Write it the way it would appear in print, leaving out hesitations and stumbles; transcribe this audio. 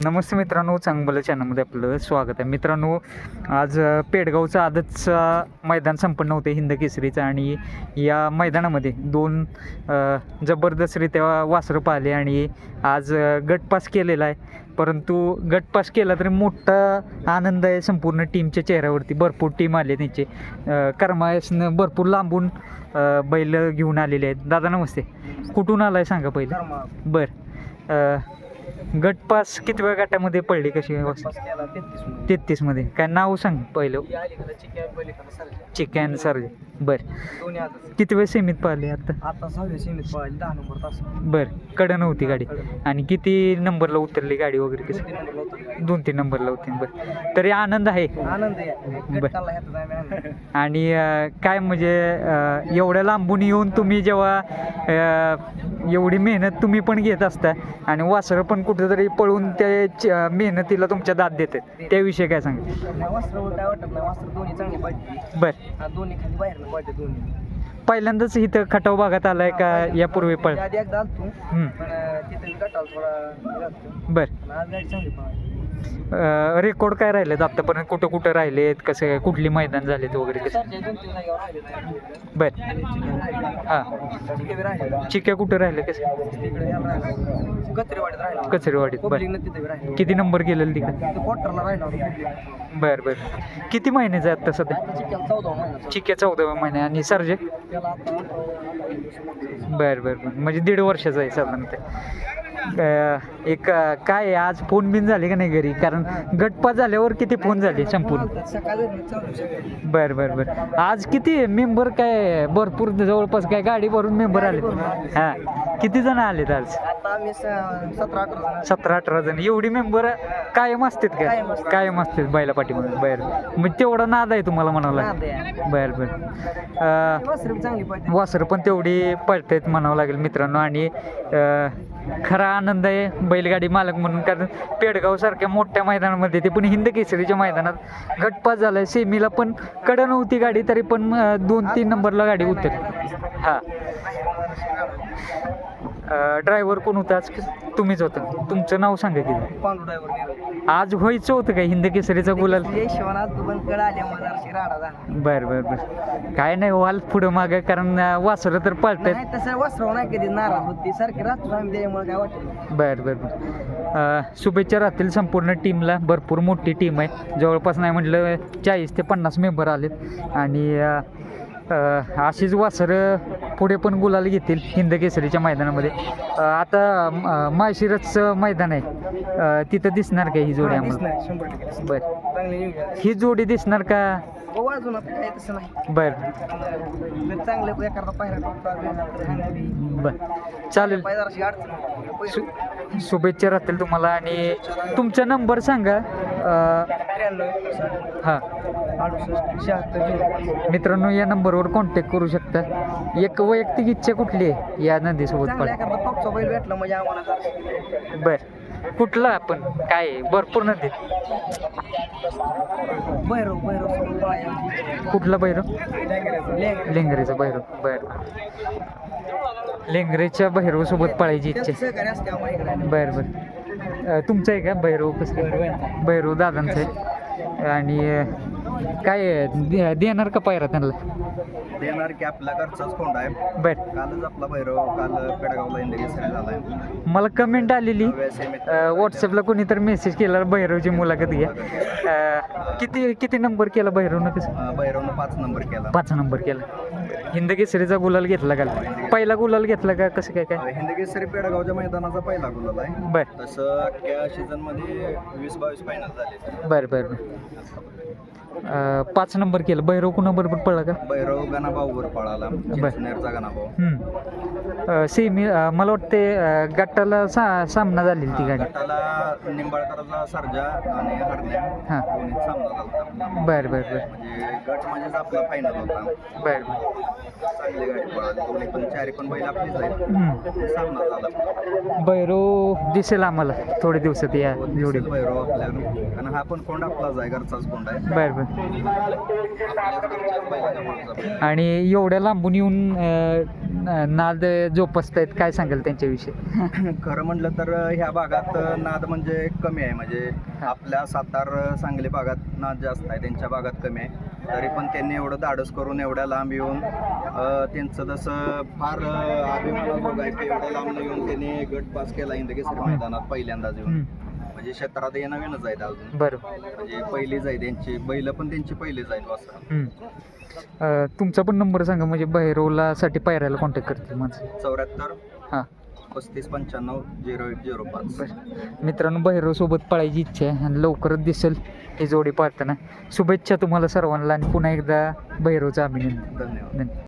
नमस्ते मित्रांनो, चांगलं चॅनलमध्ये आपलं स्वागत आहे. मित्रांनो, आज पेडगावचं आदतचा मैदान संपन्न होते हिंद केसरीचं आणि या मैदानामध्ये दोन जबरदस्तरित्या वासरं पाहिले आणि आज गट पास केलेला आहे. परंतु गट पास केला तरी मोठा आनंद आहे संपूर्ण टीमच्या चेहऱ्यावरती. भरपूर टीम आले त्यांचे करमायसनं भरपूर लांबून बैल घेऊन आलेले आहेत. दादा नमस्ते, कुठून आला आहे सांगा पहिलं. बरं, गट पास किती वेळ गटामध्ये पडली कशी 33 मध्ये? काय नाव सांग पहिलं. Chicken Sergey. बरं, किती वेळ सेमीत पाहिले आता? 6व्या सेमीत पाहिले, 10 नंबर तास. बरं, कडं नव्हती गाडी. आणि किती नंबरला उतरली गाडी वगैरे कसं? 2-3 नंबरला होती. बरं, तरी आनंद आहे. आनंद आहे. बरं. आणि काय म्हणजे एवढ्या लांबून येऊन तुम्ही जेव्हा एवढी मेहनत तुम्ही पण घेत असता आणि वासरं पण कुठेतरी पळून त्या मेहनतीला तुमच्या दाद देतात, त्याविषयी काय सांगा? वासरावर काय वाटत नाही, वासर दोन्ही चांगली पाहिजे. बरं, दोन्ही खाली बाहेर पाहिजे. दोन्ही पहिल्यांदाच इथं खटाव भागात आलाय का यापूर्वी पळ? आधी एकदा आलतो, पण तिथे गटाला थोडा. बरं, आज गाडी चांगली पाहिजे. रेकॉर्ड काय राहिलेत आत्तापर्यंत? कुठं कुठं राहिलेत, कसं कुठली मैदान झालेत वगैरे कसं? बरं, हां, चिक्या कुठं राहिले कसं? कचरेवाडीत. बरं, किती नंबर गेलेलं तिकडे? बरं बरं, किती महिन्याचं आहे आत्ता सध्या? चिक्या 14व्या महिने आणि सरजे? बरं बरं बरं, म्हणजे 1.5 वर्षाचं आहे साधारणतः. एक काय आज फोन बिन झाले का नाही घरी? कारण गटपास झाल्यावर किती फोन झाले संपूर्ण? बरं बरं बरं, आज किती मेंबर? काय भरपूर जवळपास काय गाडी भरून मेंबर आले? हां, किती जण आलेत आज? 17-18 जण. एवढी मेंबर कायम असतात का? कायम असतात बैला पाठीमध्ये. बरं, मग तेवढा नाद आहे तुम्हाला म्हणावं लागेल. बरं बरं, वासरं पण तेवढी पळतायत म्हणावं लागेल मित्रांनो. आणि खरा आनंद आहे बैलगाडी मालक म्हणून, कारण पेडगाव सारख्या मोठ्या मैदानामध्ये, ते पण हिंद केसरीच्या मैदानात गटपास झाला आहे. सेमीला पण कडं नव्हती गाडी, तरी पण 2-3 नंबरला गाडी उतरली. हां, ड्रायव्हर कोण होता आज? तुम्हीच होता. तुमचं नाव सांगा की. आज व्हायचं होतं काय हिंद केसरीचा गुलाल? बरं बरं बरं, काय नाही व्हाल पुढं मागं, कारण वासरं तर पळतात. तसं वासरव नाही कधी नाराज होती सारखी राहतो आम्ही, त्यामुळे काय वाटत. बरं बरं बरं, शुभेच्छा राहतील संपूर्ण टीमला. भरपूर मोठी टीम आहे, जवळपास नाही म्हटलं 40 ते 50 मेंबर आलेत. आणि अशीच वासरं पुढे पण गुलाल घेतील हिंद केसरीच्या मैदानामध्ये. आता माळशिरसचं मैदान आहे, तिथं दिसणार का ही जोडी आम्हाला? बरं, ही जोडी दिसणार का? बरं बरं, चालेल. शुभेच्छा राहतील तुम्हाला. आणि तुमचा नंबर सांगा. हां मित्रांनो, या नंबरवर कॉन्टॅक्ट करू शकता. एक वैयक्तिक इच्छा कुठली आहे या नंदीसोबत पण? बर, कुठला आपण काय भरपूर नदी? कुठला भैरव? लेंगरेचा भैरव. बरं, लेंगरेच्या भैरव सोबत पळायची इच्छा. बरं बरं, तुमचं आहे का भैरव? कसं भैरव दादांचं आहे. आणि काय देणार का पायरा त्यांना? देणार की, आपला घरचाच कोंड आहे. बरं, कालच आपला भैरव काल पेडगावला हिंद केसरी झालाय. मला कमेंट आलेली व्हॉट्सअपला, कोणी तर मेसेज केला भैरवची मुलाखत घ्या. किती नंबर केला भैरवनं? कसं भैरवनं 5 नंबर केला. 5 नंबर केला. हिंद केसरीचा गुलाल घेतला का? पहिला गुलाल घेतला का? कसं काय काय? हिंद केसरी पेडगावच्या मैदानाचा पहिला गुलाल आहे. बरं, तसं अख्ख्या सीझन मध्ये 20-22 फायनल झाले. बरं बरं बरं, 5 नंबर केलं. भैरव कुणाबरोबर पडला का? भैरव गणाभाऊवर पळाला, चिंचनेरचा गणाभाऊ. सेमी मला वाटते गटाला सामना झालेली ती गाडी. गटाला निंबाळकरचा सर्जा आणि हरण्या हां, सामना झाला. बरं बरं बरं, म्हणजे गट म्हणजेच आपला फायनल होता. बरं, चांगली गाडी पळाली. दोन्ही पण चारी पण बैल आपलीच आहे. सामना झाला. भैरव दिसेल आम्हाला थोडे दिवसात या जोडी. भैरव आपल्या, आणि हा पण कोंड आपलाच आहे, घरचाच कोंड आहे. बरं बरं, आपल्याच घरच्याच बैलाच्या मागचा बैल. आणि एवढ्या लांबून येऊन नाद जोपासतायत, काय सांगाल त्यांच्याविषयी? खरं म्हटलं तर ह्या भागात नाद म्हणजे कमी आहे. म्हणजे आपल्या सातारा सांगली भागात नाद जास्त आहे, त्यांच्या भागात कमी आहे. तरी पण त्यांनी एवढं धाडस करून एवढ्या लांब येऊन त्यांचं जसं फार अभिमानाजोग आहे की एवढ्या लांब येऊन त्यांनी गट पास केला हिंदकेसरी मैदानात पहिल्यांदाच येऊन. म्हणजे क्षेत्रात हे नवीनच आहेत अजून. बरं. म्हणजे पहिलीच आहे त्यांची, बैल पण त्यांची पहिलीच आहेत वासरं. तुमचा पण नंबर सांगा, म्हणजे भैरवला साठी पायऱ्याला कॉन्टॅक्ट करतील माझं. 74 हां 35 95 0105. बरं. मित्रांनो, भैरवसोबत पळायची इच्छा आहे आणि लवकरच दिसेल ही जोडी पाळताना. शुभेच्छा तुम्हाला सर्वांना आणि पुन्हा एकदा भैरवचं अभिनंदन. धन्यवाद. धन्यवाद.